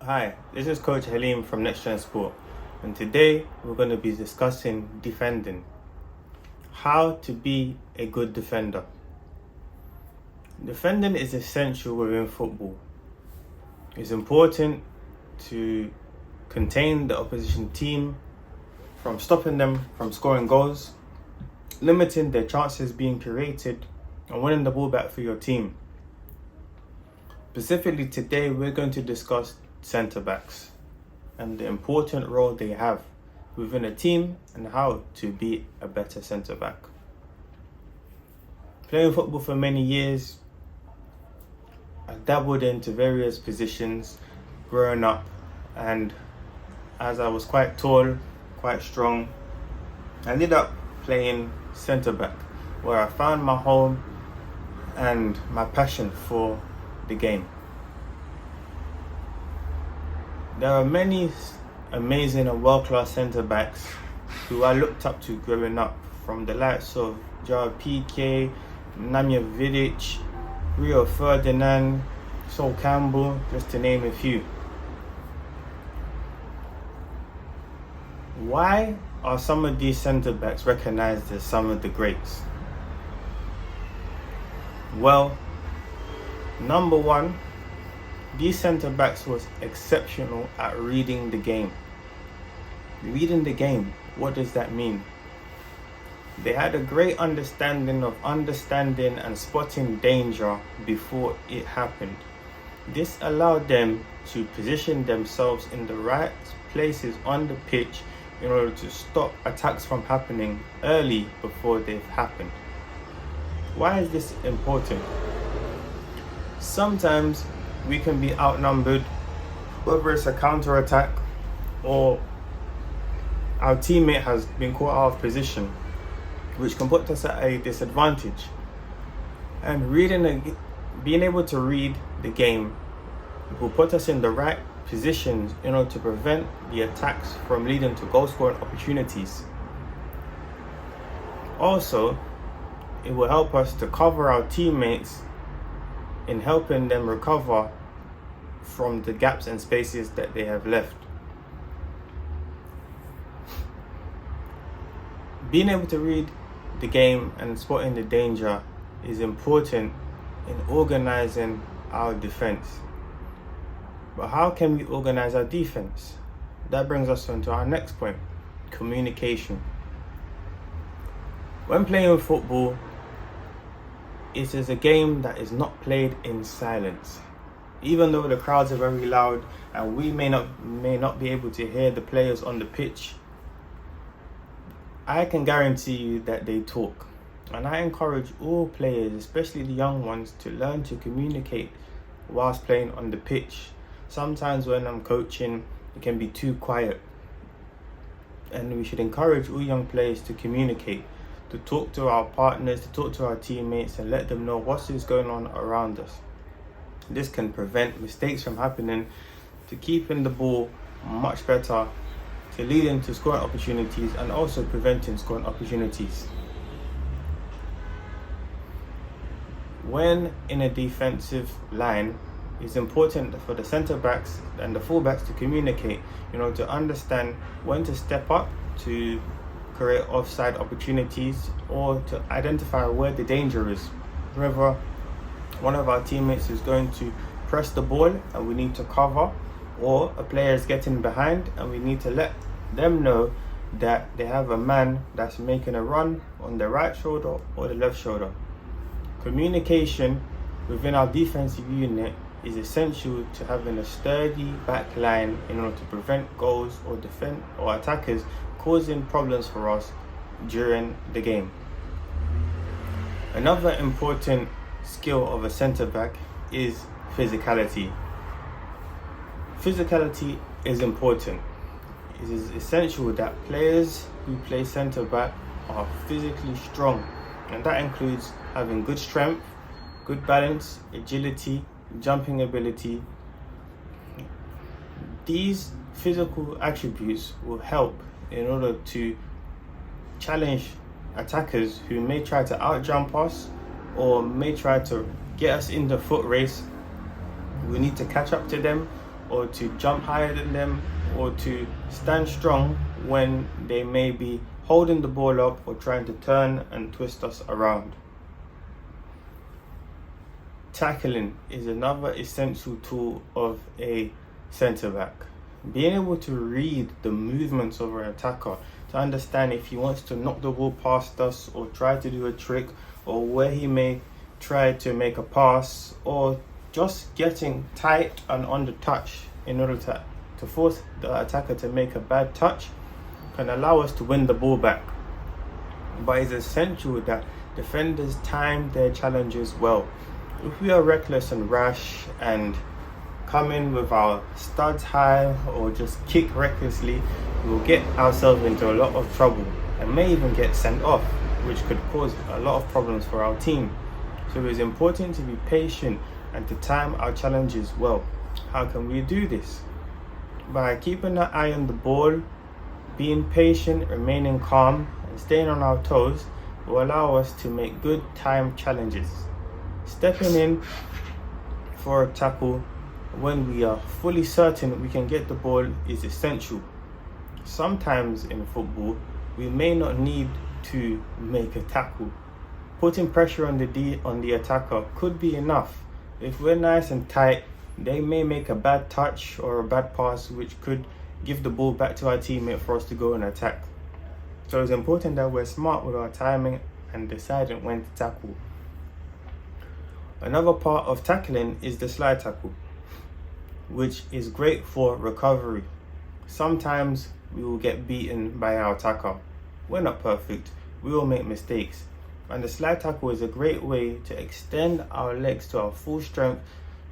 Hi, this is Coach Halim from Next Gen Sport, and today we're going to be discussing defending. How to be a good defender. Defending is essential within football. It's important to contain the opposition team from stopping them from scoring goals, limiting their chances being created, and winning the ball back for your team. Specifically today, we're going to discuss centre backs and the important role they have within a team and how to be a better centre back. Playing football for many years, I dabbled into various positions growing up, and as I was quite tall, quite strong, I ended up playing centre back, where I found my home and my passion for the game. There are many amazing and world-class centre-backs who I looked up to growing up, from the likes of Gerard Piqué, Nemanja Vidic, Rio Ferdinand, Sol Campbell, just to name a few. Why are some of these centre-backs recognised as some of the greats? Well, number one, these centre-backs was exceptional at reading the game. Reading the game, what does that mean? They had a great understanding of understanding and spotting danger before it happened. This allowed them to position themselves in the right places on the pitch in order to stop attacks from happening early before they've happened. Why is this important? Sometimes we can be outnumbered, whether it's a counter-attack or our teammate has been caught out of position, which can put us at a disadvantage. And being able to read the game will put us in the right positions in order to prevent the attacks from leading to goal-scoring opportunities. Also, it will help us to cover our teammates in helping them recover from the gaps and spaces that they have left. Being able to read the game and spotting the danger is important in organising our defence. But how can we organise our defence? That brings us on to our next point: communication. When playing football, it is a game that is not played in silence. Even though the crowds are very loud and we may not be able to hear the players on the pitch, I can guarantee you that they talk. And I encourage all players, especially the young ones, to learn to communicate whilst playing on the pitch. Sometimes when I'm coaching, it can be too quiet. And we should encourage all young players to communicate, to talk to our partners, to talk to our teammates, and let them know what is going on around us. This can prevent mistakes from happening, to keeping the ball much better, to leading to scoring opportunities, and also preventing scoring opportunities. When in a defensive line, it's important for the centre backs and the full backs to communicate, to understand when to step up to create offside opportunities, or to identify where the danger is. Whether one of our teammates is going to press the ball and we need to cover, or a player is getting behind and we need to let them know that they have a man that's making a run on the right shoulder or the left shoulder. Communication within our defensive unit is essential to having a sturdy back line in order to prevent goals or defend or attackers causing problems for us during the game. Another important skill of a centre back is physicality. Physicality is important. It is essential that players who play centre back are physically strong, and that includes having good strength, good balance, agility, jumping ability. These physical attributes will help in order to challenge attackers who may try to outjump us or may try to get us in the foot race. We need to catch up to them, or to jump higher than them, or to stand strong when they may be holding the ball up or trying to turn and twist us around. Tackling is another essential tool of a centre back. Being able to read the movements of an attacker, to understand if he wants to knock the ball past us or try to do a trick, or where he may try to make a pass, or just getting tight and on the touch in order to force the attacker to make a bad touch, can allow us to win the ball back. But it's essential that defenders time their challenges well. If we are reckless and rash and come in with our studs high or just kick recklessly, we will get ourselves into a lot of trouble and may even get sent off, which could cause a lot of problems for our team. So it is important to be patient and to time our challenges well. How can we do this? By keeping an eye on the ball, being patient, remaining calm, and staying on our toes will allow us to make good time challenges. Stepping in for a tackle when we are fully certain we can get the ball is essential. Sometimes in football, we may not need to make a tackle. Putting pressure on the attacker could be enough. If we're nice and tight, they may make a bad touch or a bad pass, which could give the ball back to our teammate for us to go and attack. So it's important that we're smart with our timing and deciding when to tackle. Another part of tackling is the slide tackle, which is great for recovery. Sometimes we will get beaten by our attacker. We're not perfect, we will make mistakes. And the slide tackle is a great way to extend our legs to our full strength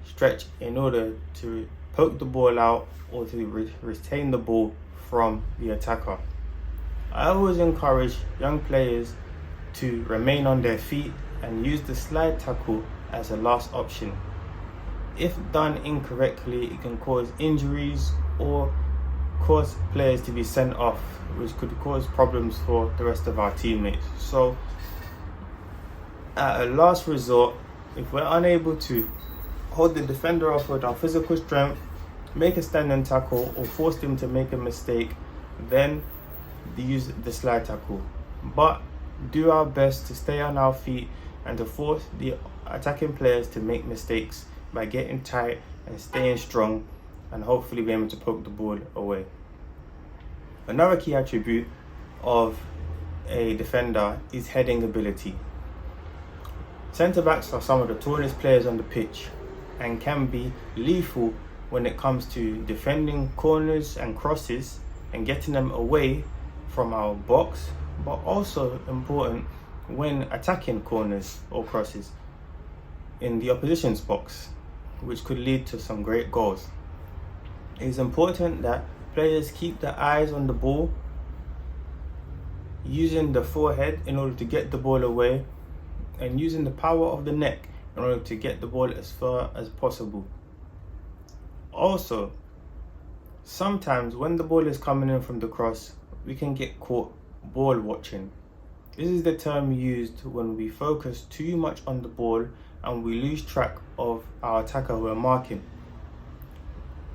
stretch in order to poke the ball out or to retain the ball from the attacker. I always encourage young players to remain on their feet and use the slide tackle as a last option. If done incorrectly, it can cause injuries or cause players to be sent off, which could cause problems for the rest of our teammates. So at a last resort, if we're unable to hold the defender off with our physical strength, make a standing tackle, or force them to make a mistake, then use the slide tackle. But do our best to stay on our feet and to force the attacking players to make mistakes by getting tight and staying strong, and hopefully be able to poke the ball away. Another key attribute of a defender is heading ability. Centre backs are some of the tallest players on the pitch and can be lethal when it comes to defending corners and crosses and getting them away from our box, but also important when attacking corners or crosses in the opposition's box, which could lead to some great goals. It is important that players keep their eyes on the ball, using the forehead in order to get the ball away, and using the power of the neck in order to get the ball as far as possible. Also, sometimes when the ball is coming in from the cross, we can get caught ball watching. This is the term used when we focus too much on the ball and we lose track of our attacker we're marking.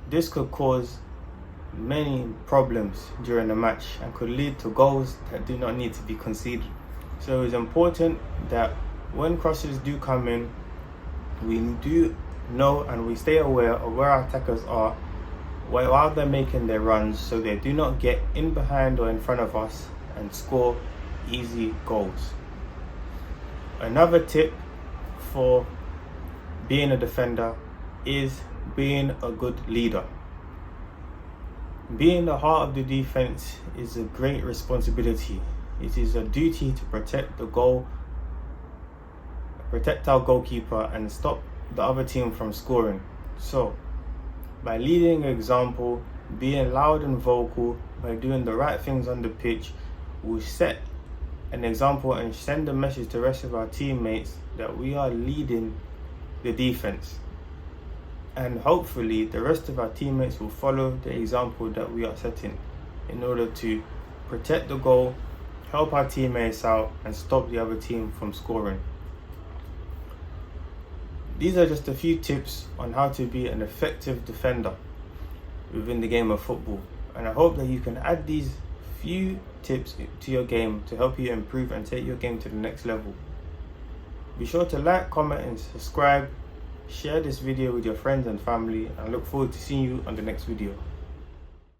This could cause many problems during the match and could lead to goals that do not need to be conceded. So it's important that when crosses do come in, we do know and we stay aware of where our attackers are while they're making their runs, so they do not get in behind or in front of us and score easy goals. Another tip for being a defender is being a good leader. Being the heart of the defense is a great responsibility. It is a duty to protect the goal, protect our goalkeeper, and stop the other team from scoring. So, by leading an example, being loud and vocal, by doing the right things on the pitch, we'll set an example and send a message to the rest of our teammates that we are leading the defense. And hopefully the rest of our teammates will follow the example that we are setting in order to protect the goal, help our teammates out, and stop the other team from scoring. These are just a few tips on how to be an effective defender. within the game of football. And I hope that you can add these few tips to your game to help you improve and take your game to the next level. Be sure to like, comment and subscribe. Share this video with your friends and family, and I look forward to seeing you on the next video.